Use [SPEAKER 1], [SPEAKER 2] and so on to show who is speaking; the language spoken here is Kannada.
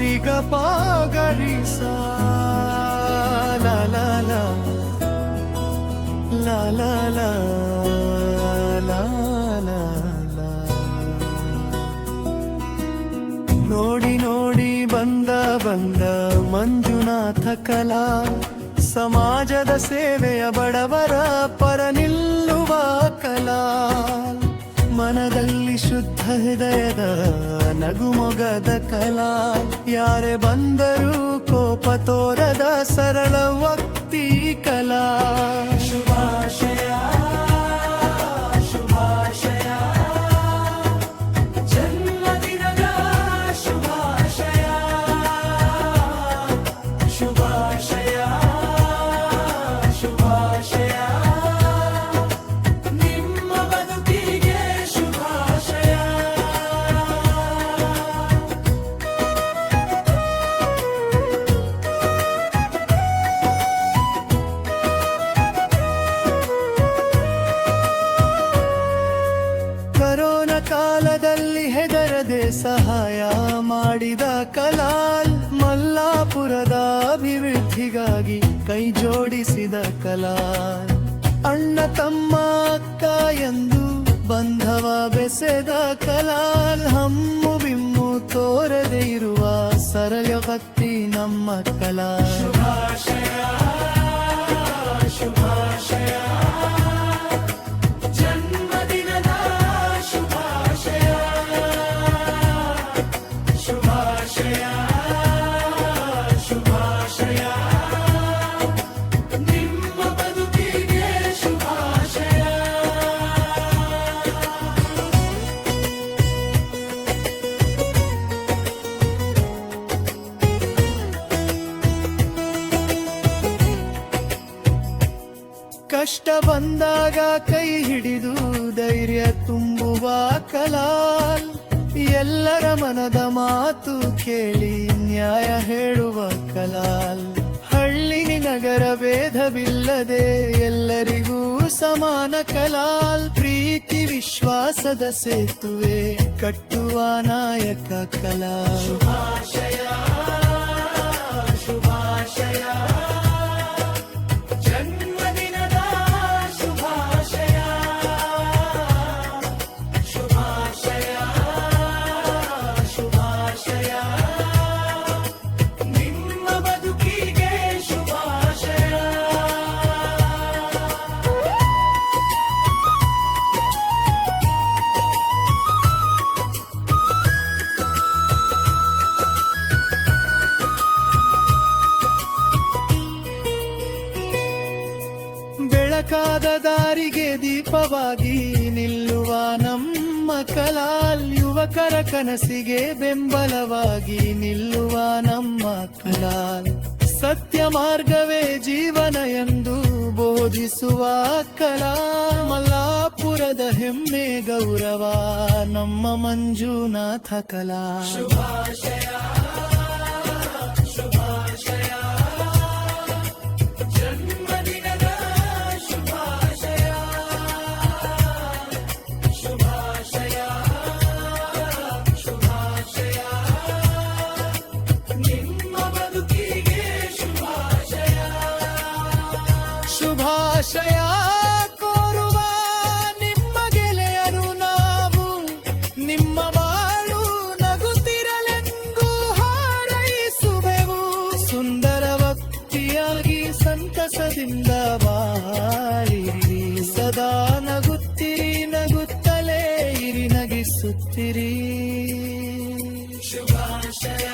[SPEAKER 1] ರಿ ಗ ಪ ಗ ರಿ ಸಾ ಲಾ ಲಾ ಲಾ ಲಾ ಲಾ ಲಾ ಲಾ ಲಾ ಲಾ. ನೋಡಿ ನೋಡಿ ಬಂದ ಬಂದ ಮಂಜುನಾಥ ಕಲಾ, ಸಮಾಜದ ಸೇವೆಯ ಬಡವರ ಪರ ನಿಲ್ಲುವ ಕಲಾ. ಮನದಲ್ಲಿ ಶುದ್ಧ ಹೃದಯದ ನಗುಮೊಗದ ಕಲಾ, ಯಾರೇ ಬಂದರೂ ಕೋಪ ತೋರದ ಸರಳ ವಕ್ತಿ ಕಲಾ. ಶುಭಾಶಯ ಶುಭಾಶಯ ಜನ್ಮದಿನದ ಶುಭಾಶಯ ಶುಭಾಶಯ ಶುಭಾಶಯ ನಿಮ್ಮ ಬದುಕಿಗೆ ಶುಭಾಶಯ. ಕರೋನಾ ಕಾಲದಲ್ಲಿ ಹೆದರದೆ ಸಹಾಯ ಮಾಡಿದ ಕಲಾಲ್, ಮಲ್ಲಾಪುರದ ಅಭಿವೃದ್ಧಿಗಾಗಿ ಕೈ ಜೋಡಿಸಿದ ಕಲಾಲ್. ಅಣ್ಣ ತಮ್ಮ ಅಕ್ಕ ಎಂದು ಬಂಧವ ಬೆಸೆದ ಕಲಾಲ್, ಹಮ್ಮು ಬಿಮ್ಮು ತೋರದೆ ಇರುವ ಸರಳ ಭಕ್ತಿ ನಮ್ಮ ಕಲಾಲ್. ಶುಭಾಶಯ ಶುಭಾಶಯ ಜನ್ಮದಿನದ ಶುಭಾಶಯ ಶುಭಾಶಯ ಶುಭಾಶಯ ನಿಮ್ಮ ಬದುಕಿಗೆ ಶುಭಾಶಯ. ಕಷ್ಟ ಬಂದಾಗ ಕೈ ಹಿಡಿದು ಧೈರ್ಯ ತುಂಬುವ ಕಲಾಲ್, ಎಲ್ಲರ ಮನದ ಮಾತು ಕೇಳಿ ನ್ಯಾಯ ಹೇಳುವ ಕಲಾಲ್. ಹಳ್ಳಿ ನಗರ ಭೇದವಿಲ್ಲದೆ ಎಲ್ಲರಿಗೂ ಸಮಾನ ಕಲಾಲ್, ಪ್ರೀತಿ ವಿಶ್ವಾಸದ ಸೇತುವೆ ಕಟ್ಟುವ ನಾಯಕ ಕಲಾಲ್. ಶುಭಾಶಯ ಶುಭಾಶಯ ಜನ್ಮದಿನದ ಶುಭಾಶಯ ಶುಭಾಶಯ ಶುಭಾಶಯ ನಿಮ್ಮ ಬದುಕಿಗೆ ಶುಭಾಶಯ. ಬೆಳಕಾದ ದಾರಿಗೆ ದೀಪವಾಗಿ ನಿಲ್ಲುವ ನಮ್ಮ ಕಲಾಲ್, ಯುವಕರ ಕನಸಿಗೆ ಬೆಂಬಲವಾಗಿ ನಿಲ್ಲುವ ನಮ್ಮ ಕಲಾಲ್. ಸತ್ಯ ಮಾರ್ಗವೇ ಜೀವನ ಎಂದು ಬೋಧಿಸುವ ಕಲಾ, ಮಲ್ಲಾಪುರದ ಹೆಮ್ಮೆ ಗೌರವ ನಮ್ಮ ಮಂಜುನಾಥ ಕಲಾ. ಶುಭಾಶಯ ಶುಭಾಶಯ ಜನ್ಮದಿನದ ಶುಭಾಶಯ ಶುಭಾಶಯ ಶುಭಾಶಯ ನಿಮ್ಮ ಬದುಕಿಗೆ ಶುಭಾಶಯ. ಶುಭಾಶಯ ಕೋರುವ ನಿಮ್ಮ ಗೆಳೆಯರು ನಾವು, ನಿಮ್ಮ ಬಾಳು ನಗುತ್ತಿರಲೆಂದು ಹಾರೈಸುವೆವು. ಸುಂದರ ಭಕ್ತಿಯಾಗಿ ಸಂತಸದಿಂದ ಬಾಳಿರಿ, ಸದಾ ನಗುತ್ತಿರಿ ನಗುತ್ತಲೇ ಇರಿ ನಗಿಸುತ್ತಿರಿ. ಶುಭಾಶಯ